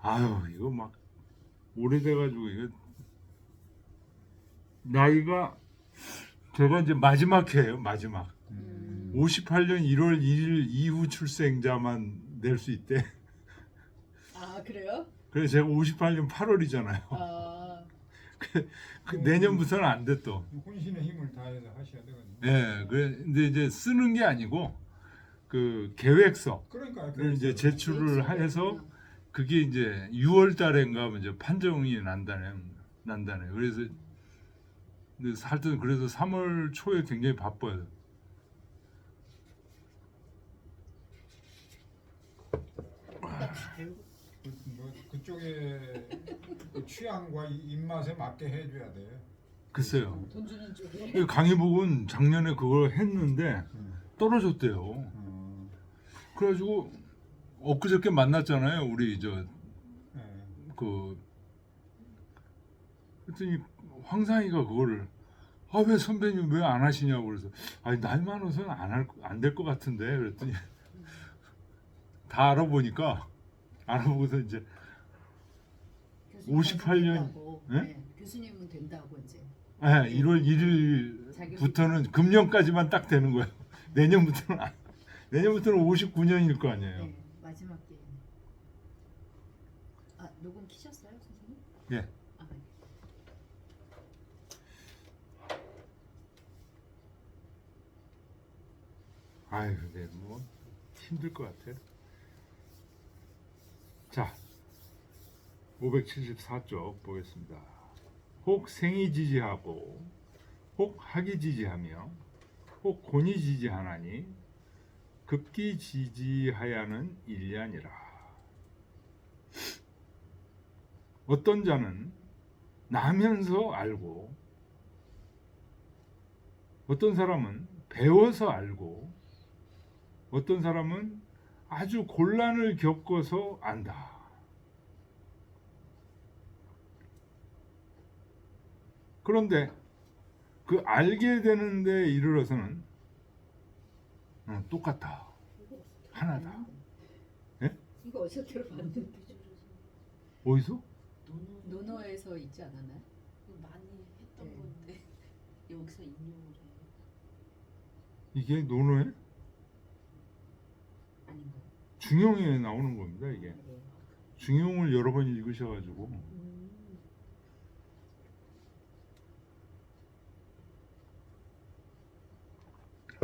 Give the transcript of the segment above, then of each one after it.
아유 이거 막 오래돼가지고 이거 나이가 제가 이제 마지막 해예요 마지막. 58년 1월 1일 이후 출생자만 낼 수 있대. 아 그래요? 그래서 제가 58년 8월이잖아요. 아 그 내년부터는 안 돼 또. 혼신의 힘을 다해서 하셔야 되거든요. 예, 근데 이제 쓰는 게 아니고 그 계획서를 그러니까 이제 제출을 해서 그게 이제 6월 달인가 이제 판정이 난다네요. 그래서 근데 하여튼 그래서 3월 초에 굉장히 바빠요. 뭐 그쪽에 그 취향과 입맛에 맞게 해줘야 돼. 글쎄요. 돈 주는 쪽에. 강희복은 작년에 그걸 했는데 떨어졌대요. 음, 그래가지고 엊그저께 만났잖아요. 우리 예. 그 그랬더니 황상희가 그거를 아 왜 선배님 왜 안 하시냐고 그래서 아니 나이 많아서는 안 될 것 같은데 그랬더니 다 알아보고서 이제 교수님은 58년 된다고. 예? 네, 교수님은 된다고 이제. 1월 1일부터는 금년까지만 딱 되는 거예요. 내년부터는 59년일 거 아니에요. 네, 마지막 기회. 아 녹음 키셨어요, 선생님? 예. 아 네. 아유, 근데 뭐 힘들 것 같아요. 자, 574쪽 보겠습니다. 혹 생이지지하고 혹 학이지지하며 혹 곤이지지하나니 급기지지하야는 일리아니라. 어떤 자는 나면서 알고 어떤 사람은 배워서 알고 어떤 사람은 아주 곤란을 겪어서 안다. 그런데 그 알게 되는데 이르러서는 똑같다. 하나다. 예? 이거 어디서 들어봤는데? 어디서? 논어에서 있지 않았나요? 많이 했던 네. 건데 여기서 인용을 해요. 이게 논어에 아닌가요? 중용에 나오는 겁니다. 이게 네. 중용을 여러 번 읽으셔가지고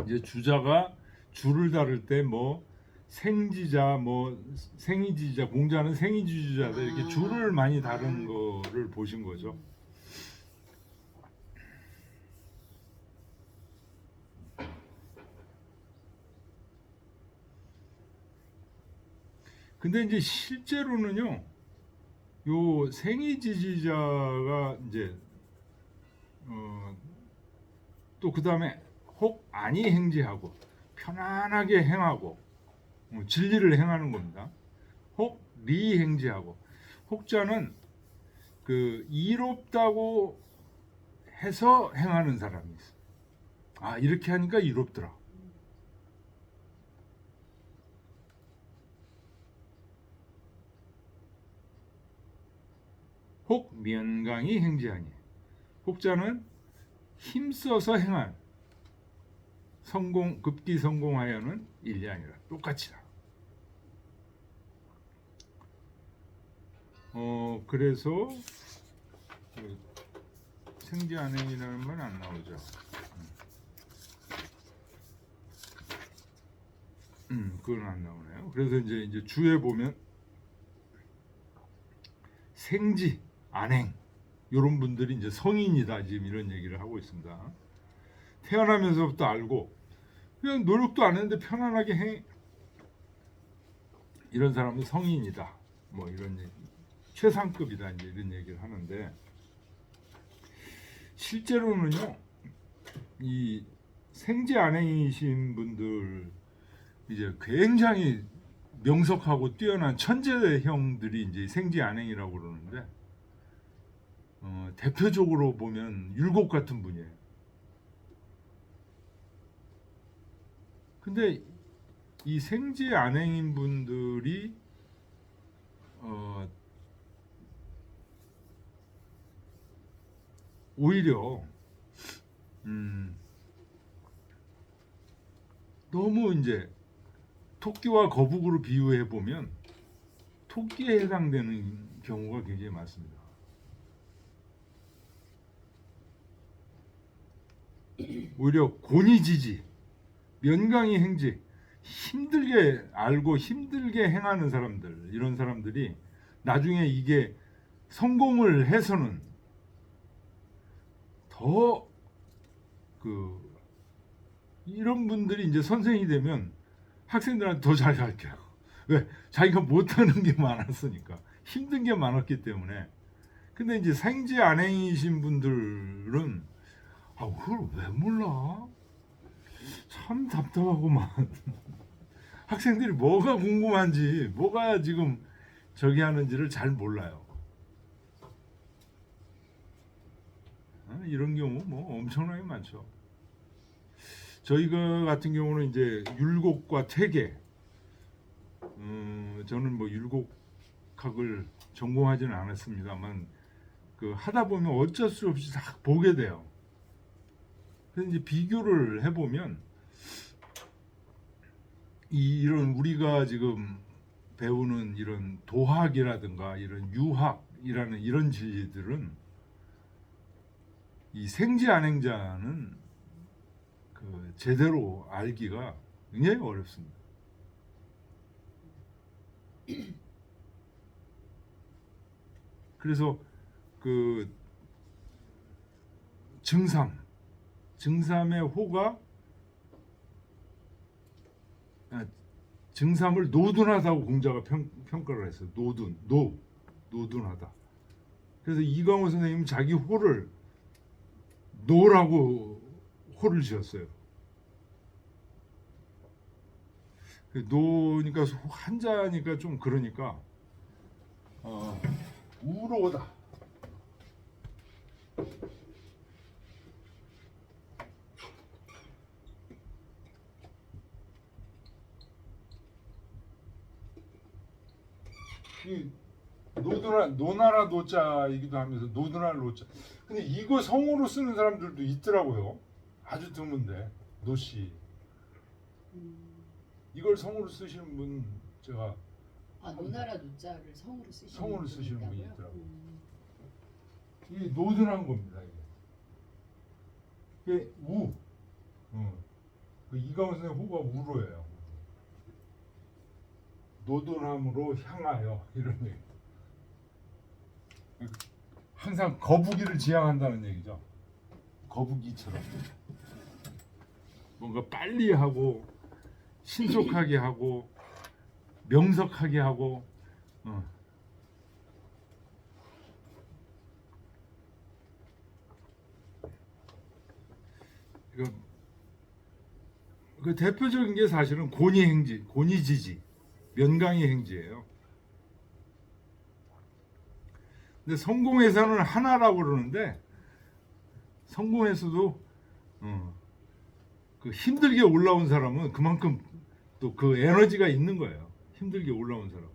이제 주자가 주를 다룰 때 뭐 생지자 뭐 생이지자 공자는 생이지자다 이렇게 주를 많이 다룬 거를 보신 거죠. 근데 이제 실제로는요, 요 생이지지자가 이제 또 그 다음에 혹 아니 행지하고 편안하게 행하고 진리를 행하는 겁니다. 혹 리행지하고 혹자는 그 이롭다고 해서 행하는 사람이 있어. 아 이렇게 하니까 이롭더라. 혹 면강이 행지하니 혹자는 힘써서 행한 급기 성공하여는 일이 아니라 똑같이다. 그래서 생지 안행이라는 말 안 나오죠. 그건 안 나오네요. 그래서 이제 주에 보면 생지 안행 이런 분들이 이제 성인이다 지금 이런 얘기를 하고 있습니다. 태어나면서부터 알고 그냥 노력도 안 했는데 편안하게 해 이런 사람은 성인이다. 뭐 이런 얘기, 최상급이다 이제 이런 얘기를 하는데 실제로는요 이 생지 안행이신 분들 이제 굉장히 명석하고 뛰어난 천재형들이 이제 생지 안행이라고 그러는데 대표적으로 보면 율곡 같은 분이에요. 근데 이 생지 안행인 분들이 오히려 너무 이제 토끼와 거북으로 비유해 보면 토끼에 해당되는 경우가 굉장히 많습니다. 오히려 곤이지지, 면강이 행지, 힘들게 알고 힘들게 행하는 사람들, 이런 사람들이 나중에 이게 성공을 해서는 더 이런 분들이 이제 선생이 되면 학생들한테 더 잘 가르쳐요. 왜? 자기가 못하는 게 많았으니까, 힘든 게 많았기 때문에. 근데 이제 생지 안행이신 분들은 그걸 왜 몰라? 참 답답하고만. 학생들이 뭐가 궁금한지, 뭐가 지금 저기 하는지를 잘 몰라요. 이런 경우 뭐 엄청나게 많죠. 저희가 같은 경우는 이제 율곡과 퇴계, 저는 뭐 율곡학을 전공하지는 않았습니다만 하다 보면 어쩔 수 없이 다 보게 돼요. 그래서 이제 비교를 해보면 이런 우리가 지금 배우는 이런 도학이라든가 이런 유학이라는 이런 진리들은 이 생지안행자는 제대로 알기가 굉장히 어렵습니다. 그래서 증삼의 호가 증삼을 노둔하다고 공자가 평가를 했어요. 노둔하다. 그래서 이광호 선생님은 자기 호를 노라고 호를 지었어요. 노니까 한자니까 좀 그러니까 우로다. 이 노나라 노자이기도 하면서 노드날 노자. 근데 이거 성으로 쓰는 사람들도 있더라고요. 아주 드문데 노씨. 이걸 성으로 쓰시는 분 제가 노나라 노자를 성으로 쓰시는 성으로 쓰시는 분이 있다고요? 있더라고요. 이게 노드난 겁니다. 이게 우. 이광호 선생 호가 우로예요. 노둔함으로 향하여 이런 얘기. 항상 거북이를 지향한다는 얘기죠. 거북이처럼 뭔가 빨리 하고 신속하게 하고 명석하게 하고 이거 대표적인 게 사실은 곤이행지, 곤이지지, 면강이 행지예요. 근데 성공에서는 하나라고 그러는데 성공에서도 힘들게 올라온 사람은 그만큼 또 그 에너지가 있는 거예요. 힘들게 올라온 사람.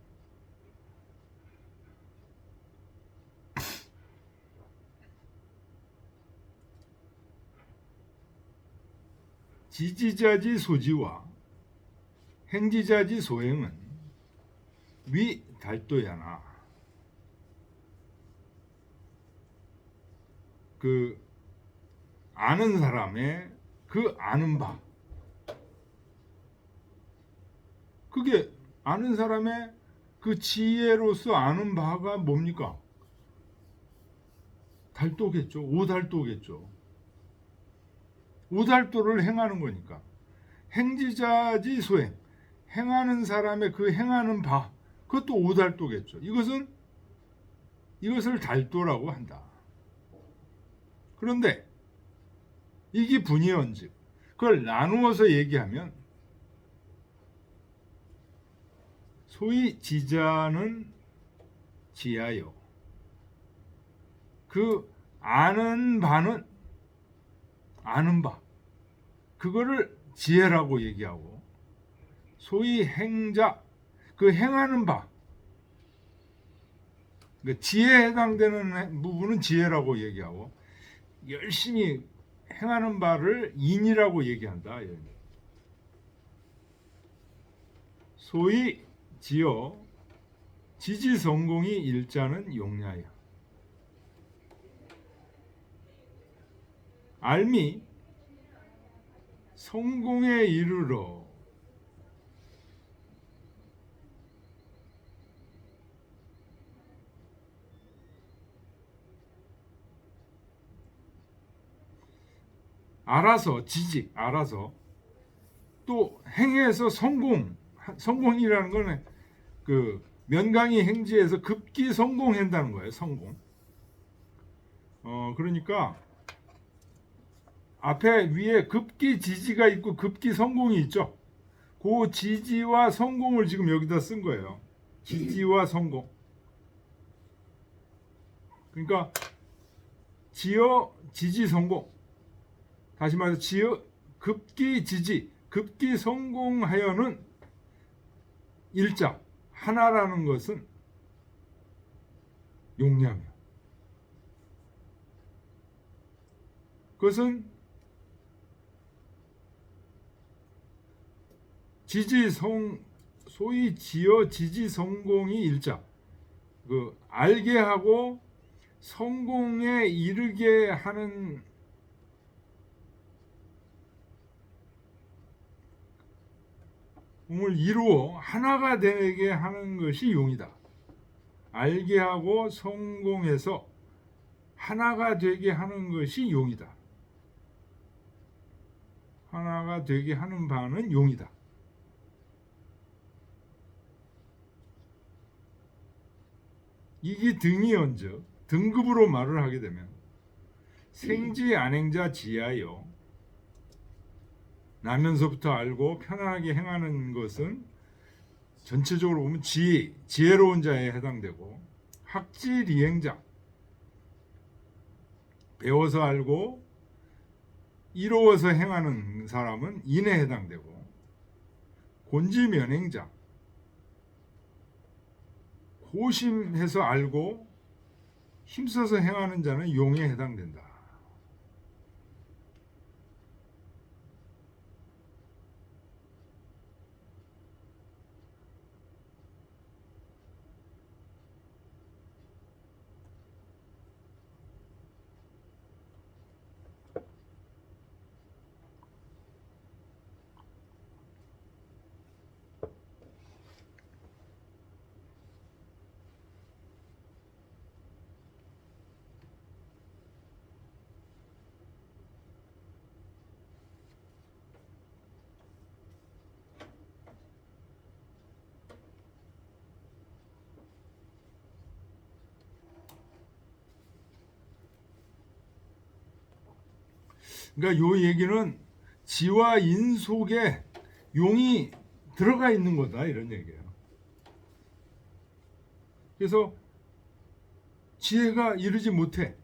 지지자지 소지와 행지자지 소행은 위 달도야나. 아는 사람의 아는 바, 그게 아는 사람의 지혜로서 아는 바가 뭡니까? 달도겠죠. 오달도겠죠. 오달도를 행하는 거니까. 행지자지 소행, 행하는 사람의 행하는 바, 그것도 오달도겠죠. 이것을 달도라고 한다. 그런데 이게 분이언즉 그걸 나누어서 얘기하면 소위 지자는 지하여 아는 바는 아는 바, 그거를 지혜라고 얘기하고, 소위 행자, 행하는 바, 지혜에 해당되는 부분은 지혜라고 얘기하고, 열심히 행하는 바를 인이라고 얘기한다. 소위 지어 지지성공이 일자는 용야야. 알미 성공에 이르러 알아서 또 행해서 성공이라는 거는 그 면강이 행지에서 급기 성공한다는 거예요. 성공. 그러니까 앞에 위에 급기 지지가 있고 급기 성공이 있죠. 그 지지와 성공을 지금 여기다 쓴 거예요. 지지와 성공. 그러니까 지어 지지 성공. 다시 말해서 지어 급기 지지, 급기 성공하여는 일자 하나라는 것은 용량이야. 그것은 소위 지어 지지 성공이 일자. 그 알게 하고 성공에 이르게 하는 을 이루어 하나가 되게 하는 것이 용이다. 알게 하고 성공해서 하나가 되게 하는 것이 용이다. 하나가 되게 하는 바는 용이다. 이기 등이 얹어 등급으로 말을 하게 되면 생지 안행자 지하여 나면서부터 알고 편안하게 행하는 것은 전체적으로 보면 지혜로운 자에 해당되고 학지리행자 배워서 알고 이로워서 행하는 사람은 인에 해당되고 곤지면행자 고심해서 알고 힘써서 행하는 자는 용에 해당된다. 그러니까 요 얘기는 지와 인 속에 용이 들어가 있는 거다 이런 얘기예요. 그래서 지혜가 이르지 못해.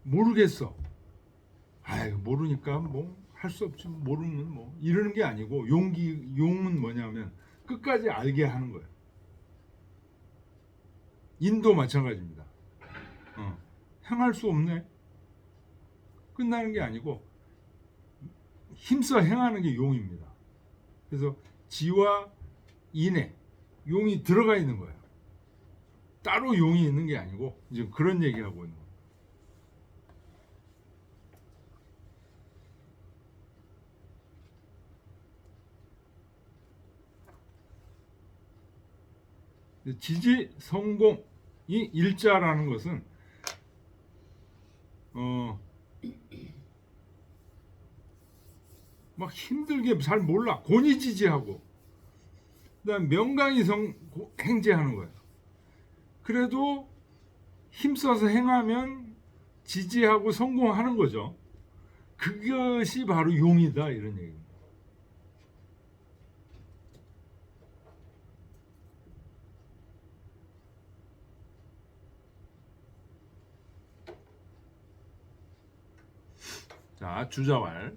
모르겠어. 아유 모르니까 뭐 할 수 없지. 모르면 뭐 이러는 게 아니고 용은 뭐냐면 끝까지 알게 하는 거예요. 인도 마찬가지입니다. 행할 수 없네. 끝나는 게 아니고 힘써 행하는 게 용입니다. 그래서 지와 인에 용이 들어가 있는 거예요. 따로 용이 있는 게 아니고 이제 그런 얘기하고 있는 거예요. 지지 성공이 일자라는 것은 막 힘들게 잘 몰라. 곤이지지하고 그다음 명강이 행제하는 거예요. 그래도 힘써서 행하면 지지하고 성공하는 거죠. 그것이 바로 용이다 이런 얘기입니다. 자, 주자왈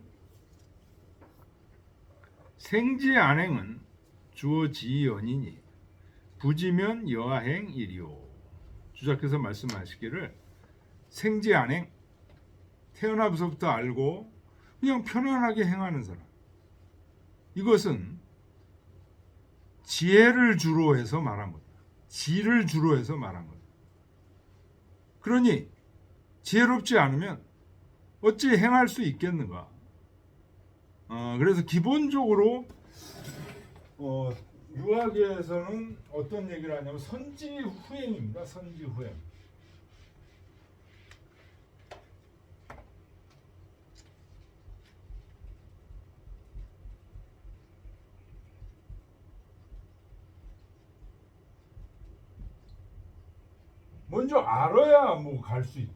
생지 안행은 주어지연이니 부지면 여행 일이요. 주자께서 말씀하시기를 생지 안행 태어나서부터 알고 그냥 편안하게 행하는 사람. 이것은 지혜를 주로 해서 말한 거다. 지를 주로 해서 말한 거다. 그러니 지혜롭지 않으면 어찌 행할 수 있겠는가? 그래서 기본적으로 유학에서는 어떤 얘기를 하냐면 선지후행입니다. 선지후행. 먼저 알아야 뭐 갈 수 있죠.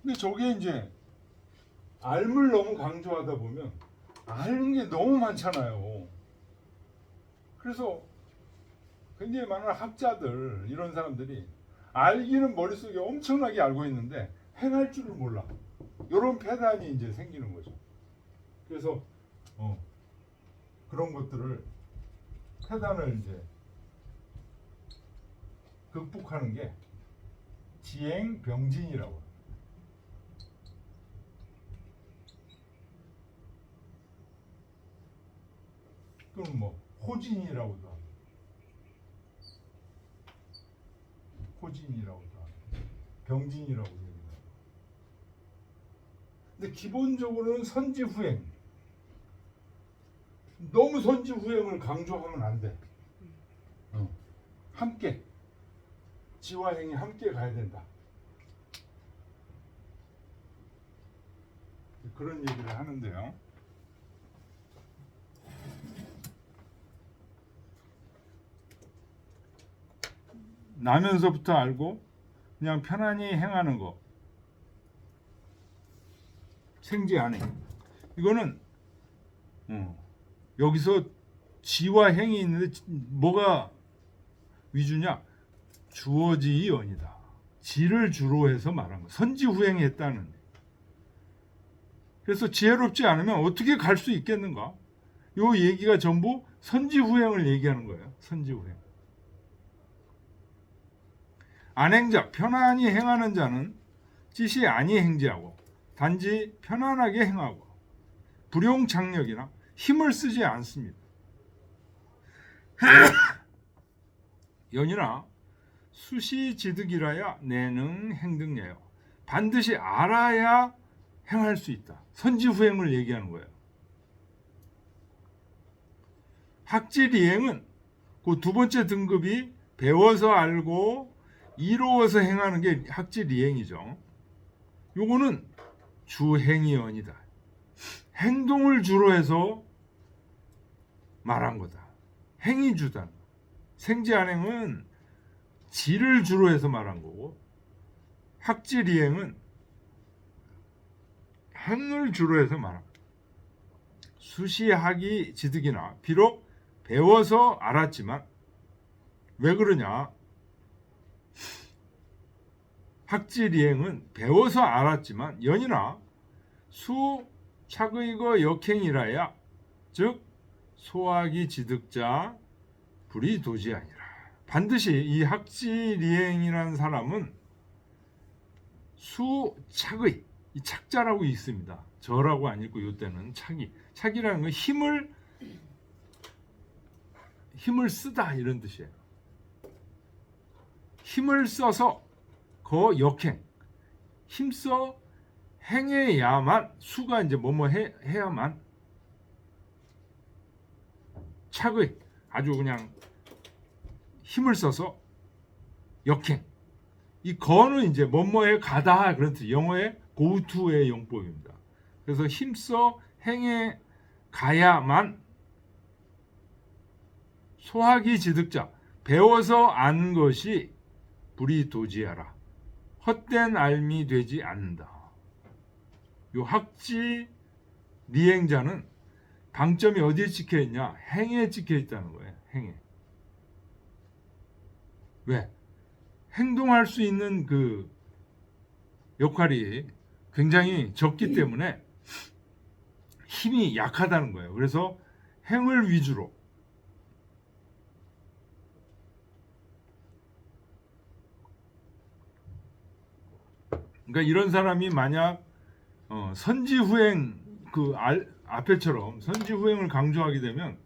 근데 저게 이제 알을 너무 강조하다 보면 아는 게 너무 많잖아요. 그래서 굉장히 많은 학자들 이런 사람들이 알기는 머릿속에 엄청나게 알고 있는데 행할 줄을 몰라. 이런 패단이 이제 생기는 거죠. 그래서 그런 것들을 패단을 이제 극복하는 게 지행병진이라고 합니다. 그럼 뭐 호진이라고도 합니다. 호진이라고도 합니다. 병진이라고 얘기합니다. 근데 기본적으로는 선지후행. 너무 선지후행을 강조하면 안 돼. 함께 지와 행이 함께 가야 된다. 그런 얘기를 하는데요. 나면서부터 알고 그냥 편안히 행하는 거. 생지 안행. 이거는 여기서 지와 행이 있는데 뭐가 위주냐? 주어지연이다. 지를 주로 해서 말한 거. 선지후행했다는. 그래서 지혜롭지 않으면 어떻게 갈 수 있겠는가? 요 얘기가 전부 선지후행을 얘기하는 거예요. 선지후행. 안행자, 편안히 행하는 자는 찌시 아니 행지하고 단지 편안하게 행하고 불용장력이나 힘을 쓰지 않습니다. 연이나 수시지득이라야 내능 행등예요. 반드시 알아야 행할 수 있다. 선지후행을 얘기하는 거예요. 학지리행은 그 두 번째 등급이 배워서 알고 이루어서 행하는 게 학지리행이죠. 요거는 주행이언이다. 행동을 주로 해서 말한 거다. 행이 주다. 생지안행은 지를 주로 해서 말한 거고 학지리행은 행을 주로 해서 말한 거다. 수시하기 지득이나 비록 배워서 알았지만 왜 그러냐? 학지리행은 배워서 알았지만 연이나 수착의거 역행이라야 즉 소학이 지득자 불이 도지 아니라. 반드시 이 학지리행이라는 사람은 수착의 이 착자라고 있습니다. 저라고 안 읽고 이때는 착이라는 건 힘을 쓰다 이런 뜻이에요. 힘을 써서 거 역행 힘써 행해야만 수가 이제 뭐뭐 해야만 착의 아주 그냥 힘을 써서 역행 이 거는 이제 뭐뭐에 가다 그런 뜻 영어의 go to의 용법입니다. 그래서 힘써 행해 가야만 소학이 지득자 배워서 안 것이 불이 도지하라 헛된 알미 되지 않는다. 요 학지 리행자는 방점이 어디에 찍혀 있냐? 행에 찍혀 있다는 거예요. 행에. 왜? 행동할 수 있는 그 역할이 굉장히 적기 때문에 힘이 약하다는 거예요. 그래서 행을 위주로 그러니까 이런 사람이 만약 선지후행 앞에처럼 선지후행을 강조하게 되면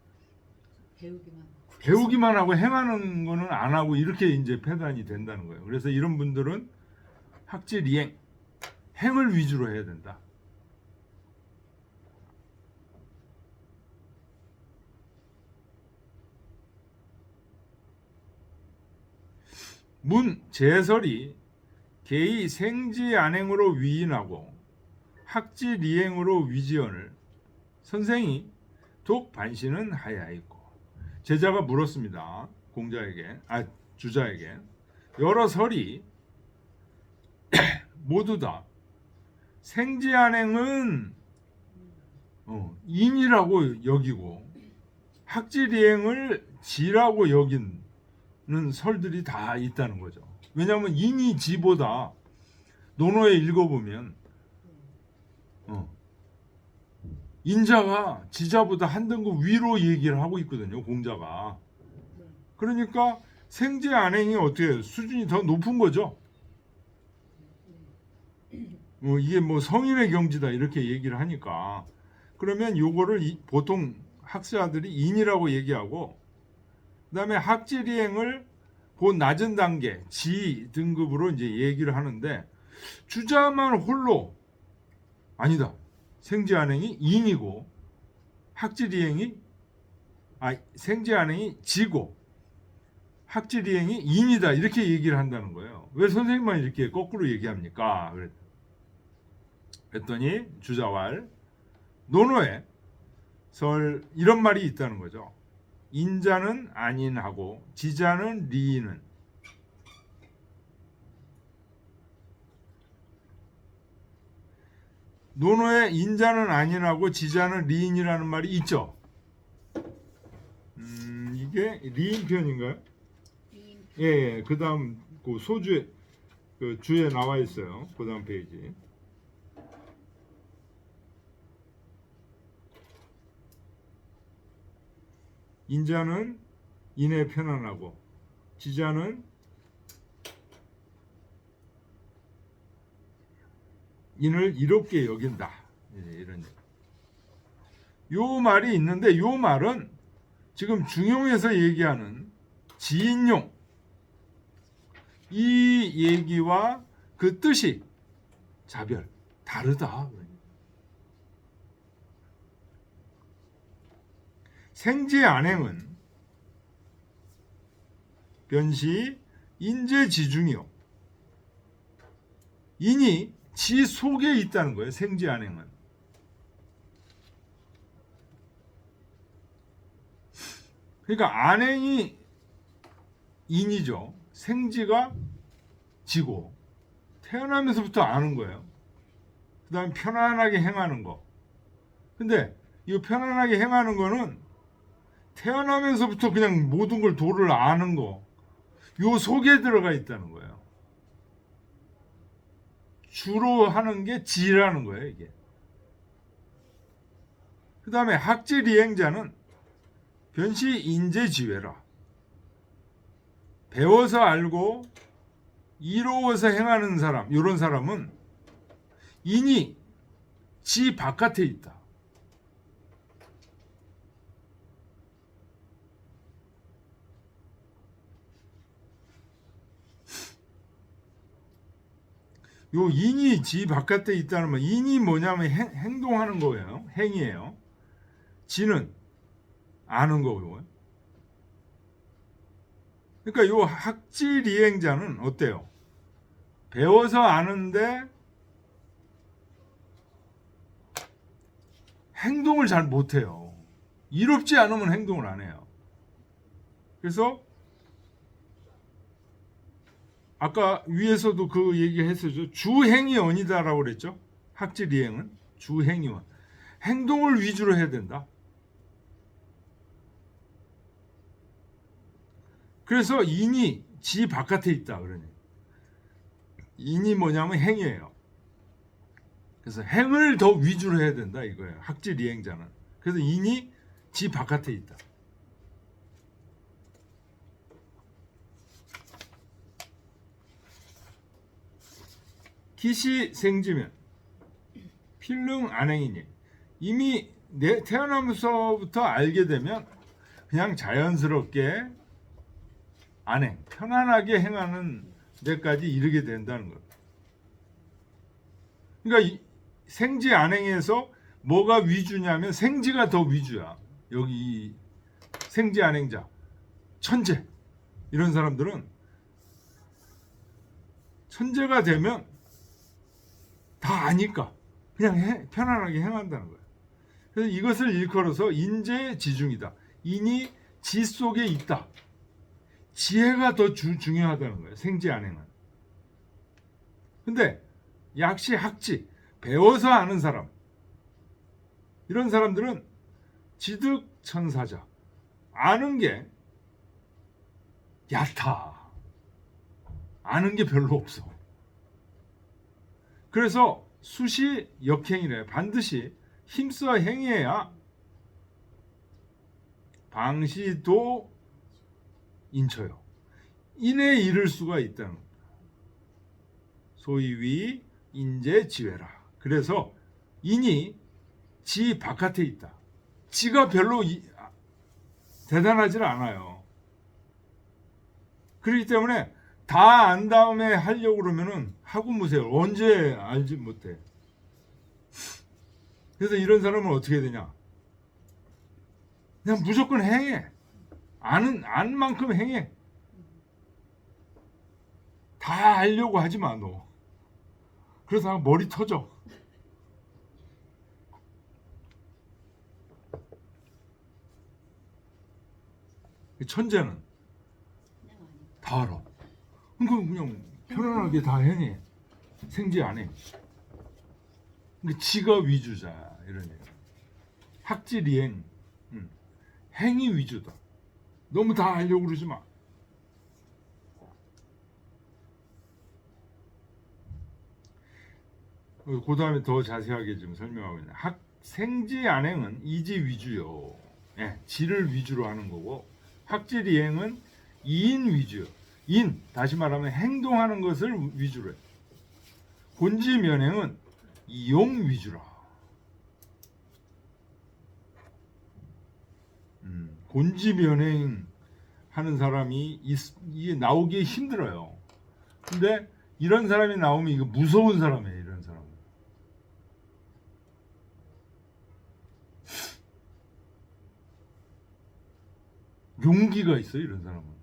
배우기만 하고 행하는 거는 안 하고 이렇게 이제 패단이 된다는 거예요. 그래서 이런 분들은 학질 이행, 행을 위주로 해야 된다. 문 제설이 개의 생지 안행으로 위인하고 학질 이행으로 위지언을 선생이 독 반신은 하야있고. 제자가 물었습니다. 주자에게 여러 설이 모두 다 생지 안행은 인이라고 여기고 학질 이행을 지라고 여기는 설들이 다 있다는 거죠. 왜냐하면 인이 지보다 논어에 읽어보면 인자가 지자보다 한 등급 위로 얘기를 하고 있거든요. 공자가. 그러니까 생지 안행이 어떻게 해요? 수준이 더 높은 거죠. 이게 뭐 성인의 경지다 이렇게 얘기를 하니까 그러면 요거를 보통 학자들이 인이라고 얘기하고 그다음에 학질이행을 그 낮은 단계 지 등급으로 이제 얘기를 하는데 주자만 홀로 아니다. 생지안행이 인이고 생지안행이 지고 학질이행이 인이다 이렇게 얘기를 한다는 거예요. 왜 선생님만 이렇게 거꾸로 얘기합니까? 그랬더니 주자왈 논어에 이런 말이 있다는 거죠. 인자는 안인하고 지자는 리인은 논어에 인자는 안인하고 지자는 리인이라는 말이 있죠. 이게 리인 표현인가요? 예. 그다음 그 소주에 그 주에 나와 있어요. 그다음 페이지. 인자는 인에 편안하고 지자는 인을 이롭게 여긴다. 이런 요 말이 있는데 요 말은 지금 중용에서 얘기하는 지인용 이 얘기와 그 뜻이 다르다. 생지 안행은 변시 인재지중이요. 인이 지 속에 있다는 거예요. 생지 안행은. 그러니까 안행이 인이죠. 생지가 지고 태어나면서부터 아는 거예요. 그 다음에 편안하게 행하는 거. 근데 이 편안하게 행하는 거는 태어나면서부터 그냥 모든 걸 도를 아는 거. 요 속에 들어가 있다는 거예요. 주로 하는 게 지라는 거예요, 이게. 그 다음에 학질이행자는 변시 인재지외라. 배워서 알고 이로워서 행하는 사람, 이런 사람은 인이 지 바깥에 있다. 요 인이 지 바깥에 있다는 말, 인이 뭐냐면 행동하는 거예요. 행이에요. 지는 아는 거고요. 그러니까 요 학질이행자는 어때요? 배워서 아는데 행동을 잘 못해요. 이롭지 않으면 행동을 안 해요. 그래서 아까 위에서도 그 얘기 했었죠. 주행이 언이다라고 그랬죠. 학질이행은 주행이원. 행동을 위주로 해야 된다. 그래서 인이 지 바깥에 있다 그러니. 인이 뭐냐면 행이에요. 그래서 행을 더 위주로 해야 된다 이거예요. 학질이행자는. 그래서 인이 지 바깥에 있다. 기시 생지면 필릉 안행이니 이미 태어나면서부터 알게 되면 그냥 자연스럽게 안행, 편안하게 행하는 데까지 이르게 된다는 것. 그러니까 이 생지 안행에서 뭐가 위주냐면 생지가 더 위주야. 여기 이 생지 안행자, 천재 이런 사람들은 천재가 되면 다 아니까 그냥 편안하게 행한다는 거예요. 그래서 이것을 일컬어서 인재지중이다. 인이 지 속에 있다. 지혜가 더 중요하다는 거예요. 생지 안행은. 근데 약시 학지, 배워서 아는 사람, 이런 사람들은 지득천사자, 아는 게 얕아. 아는 게 별로 없어. 그래서 수시 역행이래. 반드시 힘써 행해야 방시도 인처요. 인에 이를 수가 있다는 겁니다. 소위 인재지외라. 그래서 인이 지 바깥에 있다. 지가 별로 대단하지 않아요. 그렇기 때문에 다 안 다음에 하려고 그러면은 하고 무세요. 언제 알지 못해. 그래서 이런 사람은 어떻게 되냐? 그냥 무조건 행해. 아는 만큼 행해. 다 알려고 하지 마, 너. 그래서 머리 터져. 천재는 그냥 아니. 다 알아. 그냥 편안하게 다 행해. 생지 안 해. 근데 지가 위주자 이런 얘기. 학지리행, 행위 위주다. 너무 다 알려고 그러지 마. 그 다음에 더 자세하게 좀 설명하고 있네. 생지 안행은 이지 위주요. 예, 지를 위주로 하는 거고, 학지리행은 이인 위주요. 인, 다시 말하면 행동하는 것을 위주로 해. 본지면행은 이용 위주라. 본지면행 하는 사람이 이게 나오기 힘들어요. 근데 이런 사람이 나오면 이거 무서운 사람이에요. 이런 사람은. 용기가 있어요. 이런 사람은.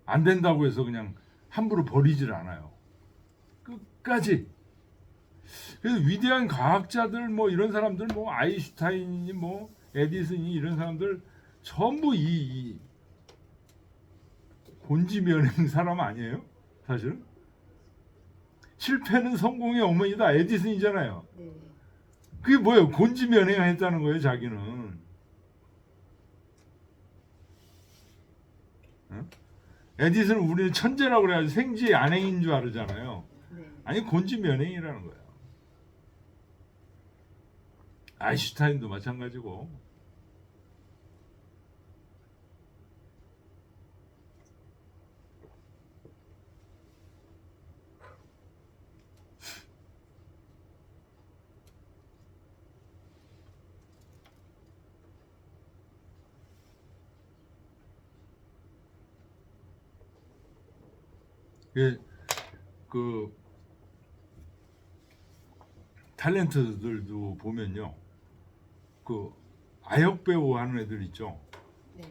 안 된다고 해서 그냥 함부로 버리질 않아요. 끝까지. 그래서 위대한 과학자들 뭐 이런 사람들 뭐 아인슈타인이 뭐 에디슨이 이런 사람들 전부 이 본지면행 사람 아니에요? 사실은 실패는 성공의 어머니다. 에디슨이잖아요. 네. 그게 뭐예요? 본지면행 했다는 거예요. 자기는. 에디슨은 우리는 천재라고 그래가지고 생지 안행인 줄 알잖아요. 네. 아니 본지면행이라는 거예요. 아인슈타인도 마찬가지고. 그 탤런트들도 보면요, 그 아역 배우 하는 애들 있죠. 네.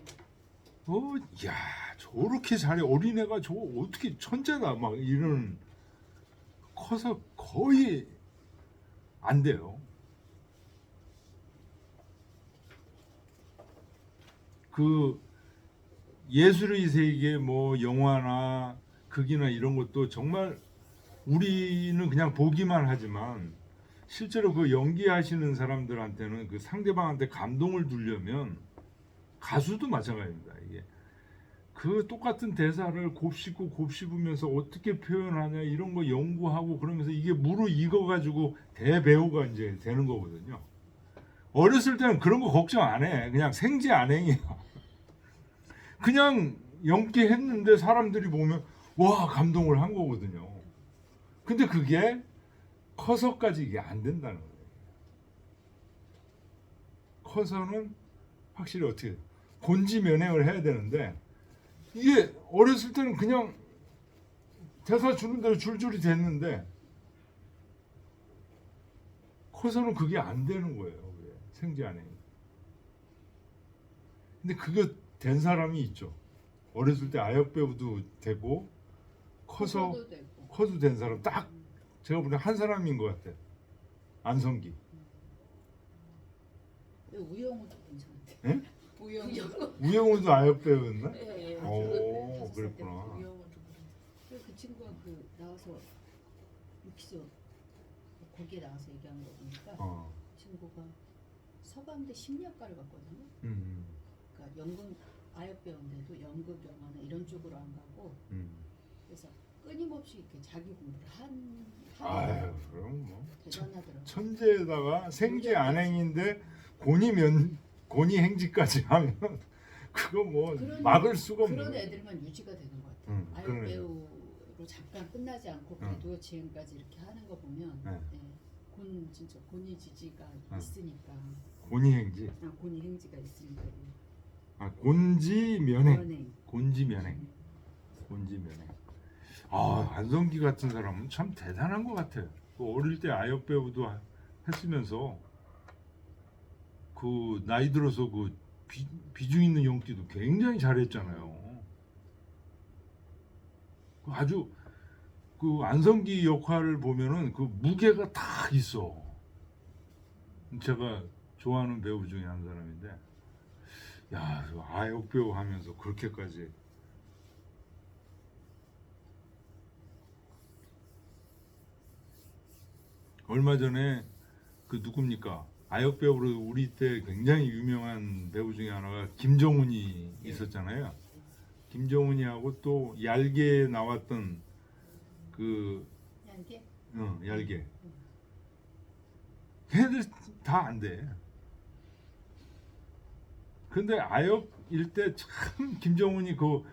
야, 저렇게 잘해. 어린애가 저거 어떻게 천재다 막 이런. 커서 거의 안 돼요. 그 예술의 세계 뭐 영화나 극이나 이런 것도 정말 우리는 그냥 보기만 하지만 실제로 그 연기하시는 사람들한테는 그 상대방한테 감동을 주려면 가수도 마찬가지입니다. 이게 그 똑같은 대사를 곱씹고 곱씹으면서 어떻게 표현하냐 이런 거 연구하고 그러면서 이게 무르익어 가지고 대배우가 이제 되는 거거든요. 어렸을 때는 그런 거 걱정 안 해. 그냥 생지 안행이야. 그냥 연기했는데 사람들이 보면 와 감동을 한 거거든요. 근데 그게 커서까지 이게 안 된다는 거예요. 커서는 확실히 어떻게 곤지 면행을 해야 되는데 이게 어렸을 때는 그냥 대사 주는 대로 줄줄이 됐는데 커서는 그게 안 되는 거예요. 그게 생지 안에. 근데 그거 된 사람이 있죠. 어렸을 때 아역 배우도 되고 커서 커서도 되고. 커도 된 사람 딱 제가 보기엔 한 사람인 것 같아. 안성기. 우영우도 괜찮은데. 예? 우영우. 우영우도 아역 배우였나? 예, 예. 오, 다섯 살 그랬구나. 때 우영우도 그래. 그 친구가 그 나와서 유키소 거기에 나와서 얘기한 거 보니까 어. 친구가 서강대 심리학과를 갔거든요. 음. 그러니까 연극 아역 배우인데도 연극 영화나 이런 쪽으로 안 가고 그래서 끊임없이 이렇게 자기 공부를 아유, 그럼 뭐 대단하더라고요. 천재에다가 생지 안행인데 고니 행지까지 하면 그거 뭐 그런- 막을 수가 없는 그런 거야. 애들만 유지가 되는 것 같아요. 아역 그런 애들. 배우로 잠깐 끝나지 않고 그래도 지금까지 이렇게 하는 거 보면 네. 진짜 고니 지지가 있으니까 고니 행지. 고니 행지가 있으니까 아, 곤지 면행. 연행. 곤지 면행. 곤지 면행. 아, 안성기 같은 사람은 참 대단한 것 같아요. 그 어릴 때 아역 배우도 했으면서 그 나이 들어서 그 비중 있는 연기도 굉장히 잘했잖아요. 그 아주 그 안성기 역할을 보면은 그 무게가 다 있어. 제가 좋아하는 배우 중에 한 사람인데, 야, 그 아역 배우 하면서 그렇게까지. 얼마 전에 그 누굽니까? 아역 배우로 우리 때 굉장히 유명한 배우 중에 하나가 김정훈이 있었잖아요. 김정훈이하고 또 얄개에 나왔던 그 얇게 얄개. 걔들 다 안 돼. 근데 아역일 때 참 김정훈이 그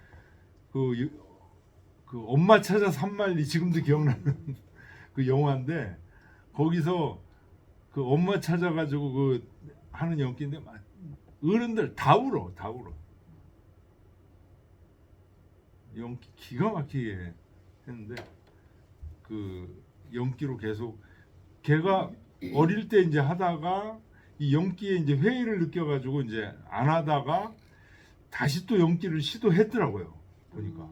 엄마 찾아 산말리 지금도 기억나는 그 영화인데 거기서 그 엄마 찾아가지고 그 하는 연기인데 막 어른들 다 울어. 연기 기가 막히게 했는데 그 연기로 계속 걔가 어릴 때 이제 하다가 이 연기에 이제 회의를 느껴가지고 이제 안 하다가 다시 또 연기를 시도했더라고요. 보니까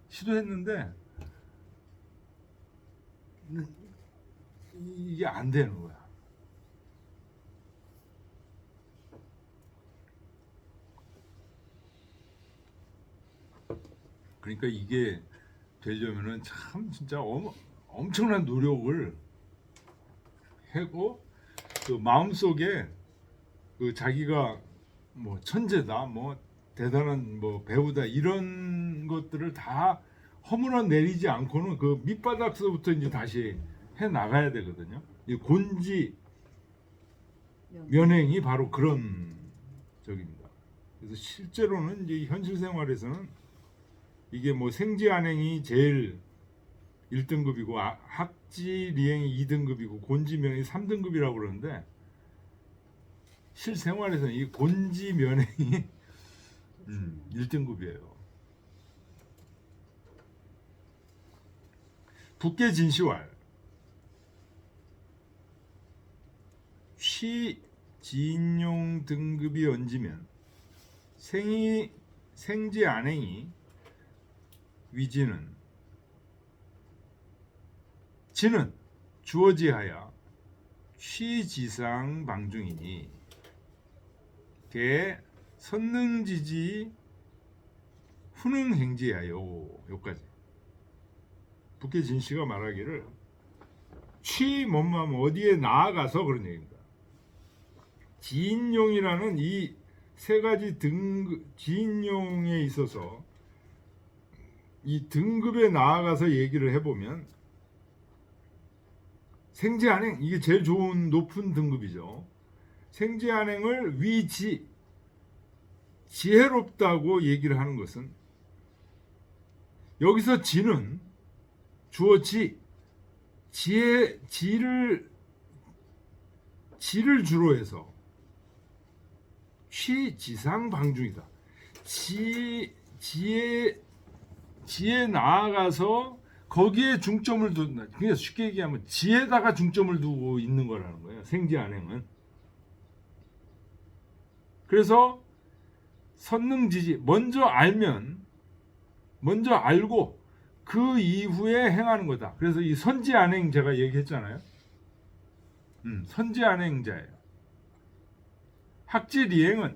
시도했는데 이게 안 되는 거야. 그러니까 이게 되려면은 참 진짜 엄청난 노력을 하고 그 마음속에 그 자기가 뭐 천재다, 뭐 대단한 뭐 배우다 이런 것들을 다 허물어 내리지 않고는 그 밑바닥서부터 이제 다시 해 나가야 되거든요. 이 곤지 면행이 바로 그런 적입니다. 그래서 실제로는 이제 현실 생활에서는 이게 뭐 생지안행이 제일 1등급이고 학지리행이 2등급이고 곤지면행이 3등급이라고 그러는데 실생활에서는 이 곤지면행이 1등급이에요. 북계 진시왈 취진용 등급이 얹으면 생지안행이 위지는 지는 주어지하여 취지상 방중이니 개 선능지지 후능행지하여 요까지 북계 진씨가 말하기를 취 뭔만 어디에 나아가서 그런 얘기입니다. 지인용이라는 이 세 가지 등급 지인용에 있어서 이 등급에 나아가서 얘기를 해보면 생지안행 이게 제일 좋은 높은 등급이죠. 생지안행을 지혜롭다고 얘기를 하는 것은 여기서 지는 주어 지 지를 주로 해서 취지상방중이다. 지에 나아가서 거기에 중점을 둔다. 그러니까 쉽게 얘기하면 지에다가 중점을 두고 있는 거라는 거예요. 생지안행은. 그래서 선능지지, 먼저 알고 그 이후에 행하는 거다. 그래서 이 선지안행 제가 얘기했잖아요. 선지안행자예요. 학지리행이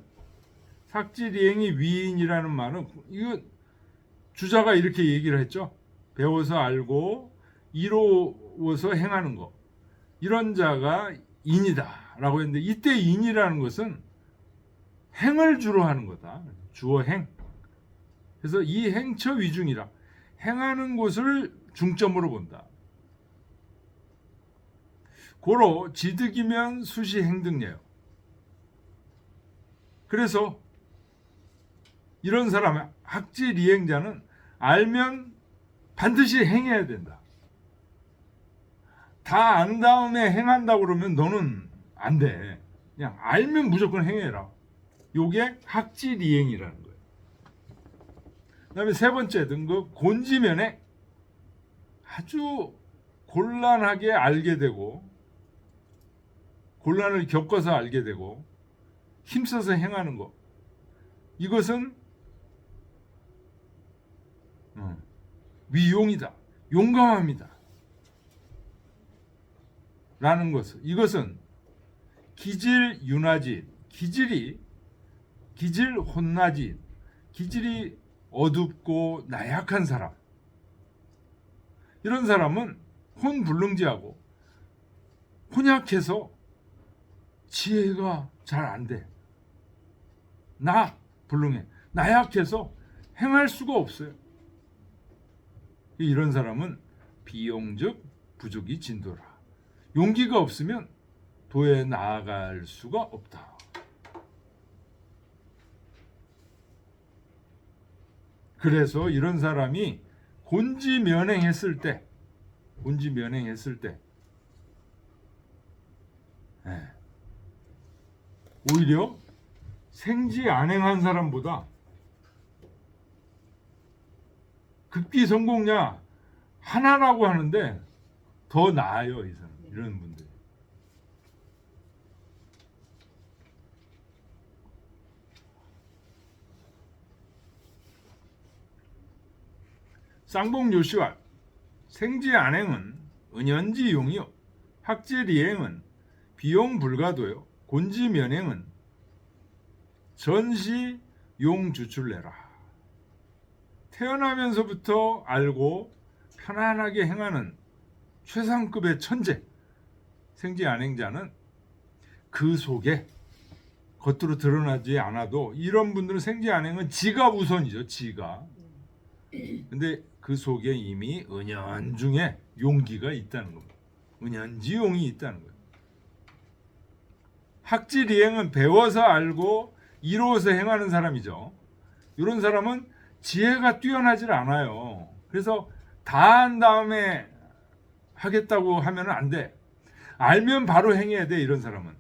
위인이라는 말은 이거 주자가 이렇게 얘기를 했죠. 배워서 알고 이루어서 행하는 거. 이런 자가 인이다라고 했는데 이때 인이라는 것은 행을 주로 하는 거다. 주어 행. 그래서 이 행처 위중이라. 행하는 곳을 중점으로 본다. 고로 지득이면 수시 행등례요. 그래서 이런 사람 학지리행자는 알면 반드시 행해야 된다. 다 안 다음에 행한다고 그러면 너는 안 돼. 그냥 알면 무조건 행해라. 요게 학지리행이라는 거예요. 그 다음에 세 번째 등급 곤지면에 아주 곤란하게 알게 되고 곤란을 겪어서 알게 되고 힘써서 행하는 것. 이것은 위용이다. 용감합니다. 라는 것을. 이것은 기질윤화지. 기질 혼나지. 기질이 어둡고 나약한 사람. 이런 사람은 혼불능지하고 혼약해서 지혜가 잘 안 돼. 불능해. 나약해서 행할 수가 없어요. 이런 사람은 비용적 부족이 진도라. 용기가 없으면 도에 나아갈 수가 없다. 그래서 이런 사람이 곤지면행했을 때 오히려 생지안행한 사람보다 급기성공야 하나라고 하는데 더 나아요. 이 사람. 이런 분들. 쌍봉요시와 생지안행은 은연지용이요 학지리행은 비용불가도요 곤지면행은 전시용주출내라. 태어나면서부터 알고 편안하게 행하는 최상급의 천재 생지안행자는 그 속에 겉으로 드러나지 않아도 이런 분들은 생지안행은 지가 우선이죠. 지가. 근데 그 속에 이미 은연중에 용기가 있다는 겁니다. 은연지용이 있다는 거예요. 학지리행은 배워서 알고 이루어서 행하는 사람이죠. 이런 사람은 지혜가 뛰어나질 않아요. 그래서 다 한 다음에 하겠다고 하면 안 돼. 알면 바로 행해야 돼. 이런 사람은.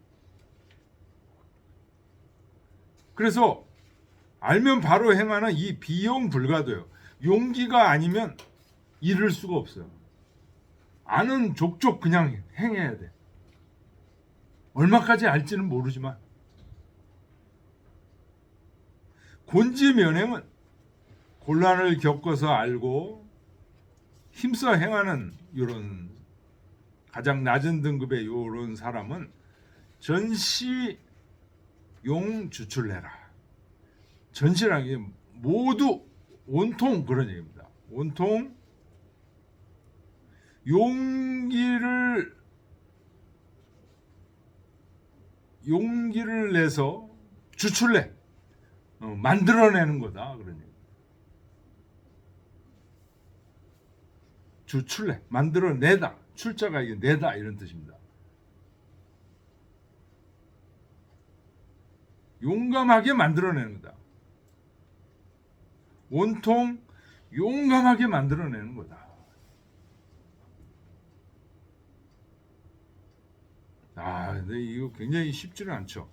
그래서 알면 바로 행하는 이 비용불가도요. 용기가 아니면 이룰 수가 없어요. 아는 족족 그냥 행해야 돼. 얼마까지 알지는 모르지만 곤지면행은 곤란을 겪어서 알고 힘써 행하는 이런 가장 낮은 등급의 이런 사람은 전시용주출내라. 전시라는 게 모두 온통 그런 얘기입니다. 온통 용기를 내서 주출내 만들어내는 거다. 그런 얘기. 주출내 만들어내다. 출자가 이게 내다 이런 뜻입니다. 용감하게 만들어내는 거다. 온통 용감하게 만들어내는 거다. 근데 이거 굉장히 쉽지는 않죠.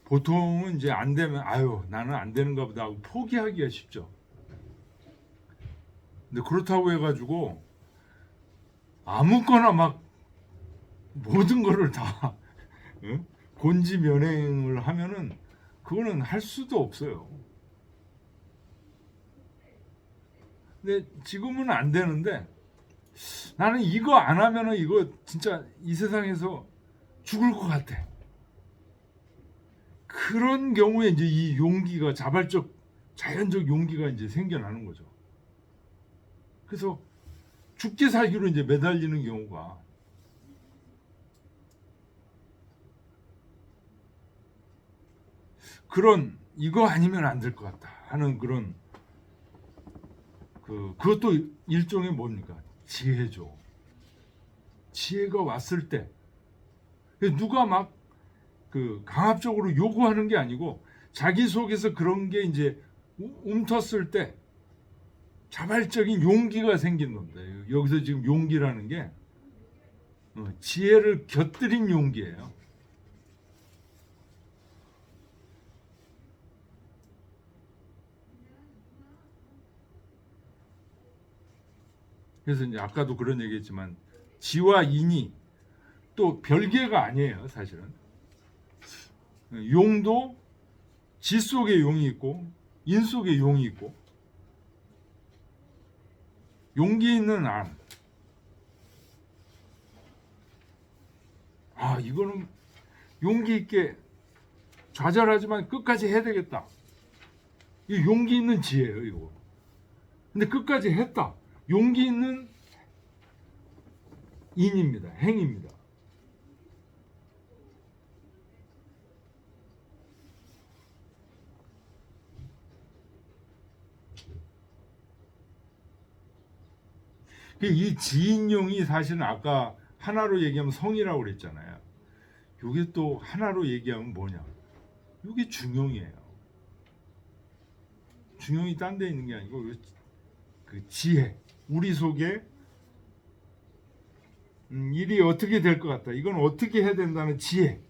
보통은 이제 안 되면 아유 나는 안 되는가 보다 하고 포기하기가 쉽죠. 근데 그렇다고 해가지고 아무거나 막 모든 거를 다 응? 곤지면행을 하면은 그거는 할 수도 없어요. 근데 지금은 안 되는데 나는 이거 안 하면은 이거 진짜 이 세상에서 죽을 것 같아. 그런 경우에 이제 이 용기가 자연적 용기가 이제 생겨나는 거죠. 그래서 죽기 살기로 이제 매달리는 경우가 그런 이거 아니면 안 될 것 같다 하는 그런 그것도 일종의 뭡니까? 지혜죠. 지혜가 왔을 때 누가 막 강압적으로 요구하는 게 아니고 자기 속에서 그런 게 이제 움텄을 때 자발적인 용기가 생긴 겁니다. 여기서 지금 용기라는 게 지혜를 곁들인 용기예요. 그래서 이제 아까도 그런 얘기했지만 지와 인이 또 별개가 아니에요, 사실은. 용도 지 속에 용이 있고 인 속에 용이 있고 용기 있는 안. 이거는 용기 있게 좌절하지만 끝까지 해야 되겠다. 이 용기 있는 지혜예요, 이거. 근데 끝까지 했다. 용기 있는 인입니다. 행입니다. 이 지인용이 사실은 아까 하나로 얘기하면 성이라고 그랬잖아요. 이게 또 하나로 얘기하면 뭐냐? 이게 중용이에요. 중용이 딴 데 있는 게 아니고 그 지혜. 우리 속에 일이 어떻게 될 것 같다. 이건 어떻게 해야 된다는 지혜.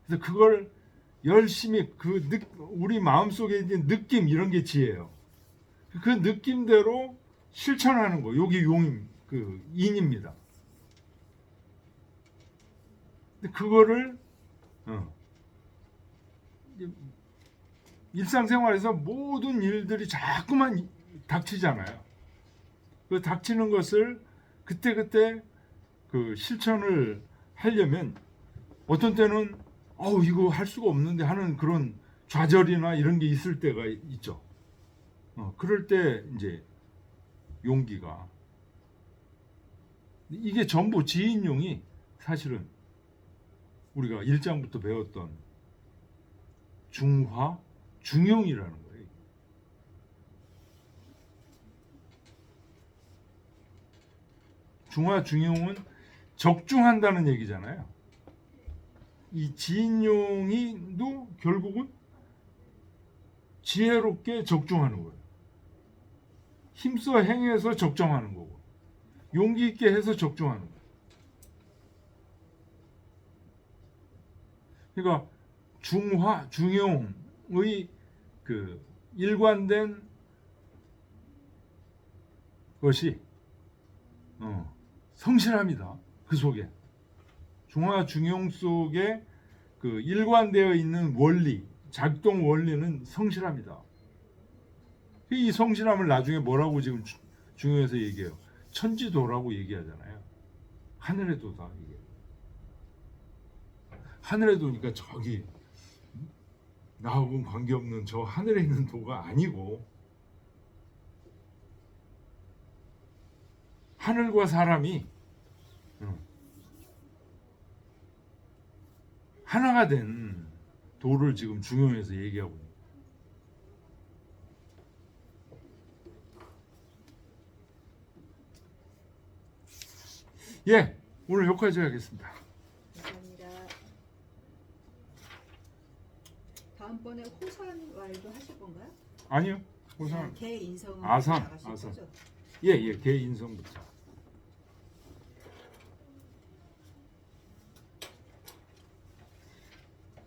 그래서 그걸 열심히 우리 마음속에 있는 느낌 이런 게 지혜예요. 그 느낌대로 실천하는 거. 요게 용임 인입니다. 근데 그거를 일상생활에서 모든 일들이 자꾸만 닥치잖아요. 그 닥치는 것을 그때그때 실천을 하려면 어떤 때는 이거 할 수가 없는데 하는 그런 좌절이나 이런 게 있을 때가 있죠. 그럴 때 이제 용기가 이게 전부 지인용이 사실은 우리가 1장부터 배웠던 중화, 중용이라는 거예요. 중화, 중용은 적중한다는 얘기잖아요. 이 지인용이도 결국은 지혜롭게 적중하는 거예요. 힘써 행해서 적정하는 거고 용기 있게 해서 적중하는 거예요. 그러니까 중화, 중용의 일관된 것이 성실합니다. 그 속에 중화, 중용 속에 일관되어 있는 원리, 작동 원리는 성실합니다. 이 성실함을 나중에 뭐라고 지금 중용에서 얘기해요? 천지도라고 얘기하잖아요. 하늘의 도다 이게. 하늘의 도니까 저기 나하고는 관계없는 저 하늘에 있는 도가 아니고 하늘과 사람이 하나가 된 도를 지금 중용에서 얘기하고 있습니다. 예, 오늘 여기까지 하겠습니다. 감사합니다. 다음번에 호산왈도 하실 건가요? 아니요, 호산. 개 인성은 아산, 나가실 아산. 거죠? 예, 개 인성부터.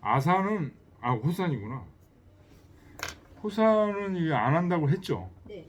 아산은 호산이구나. 호산은 이게 안 한다고 했죠. 네.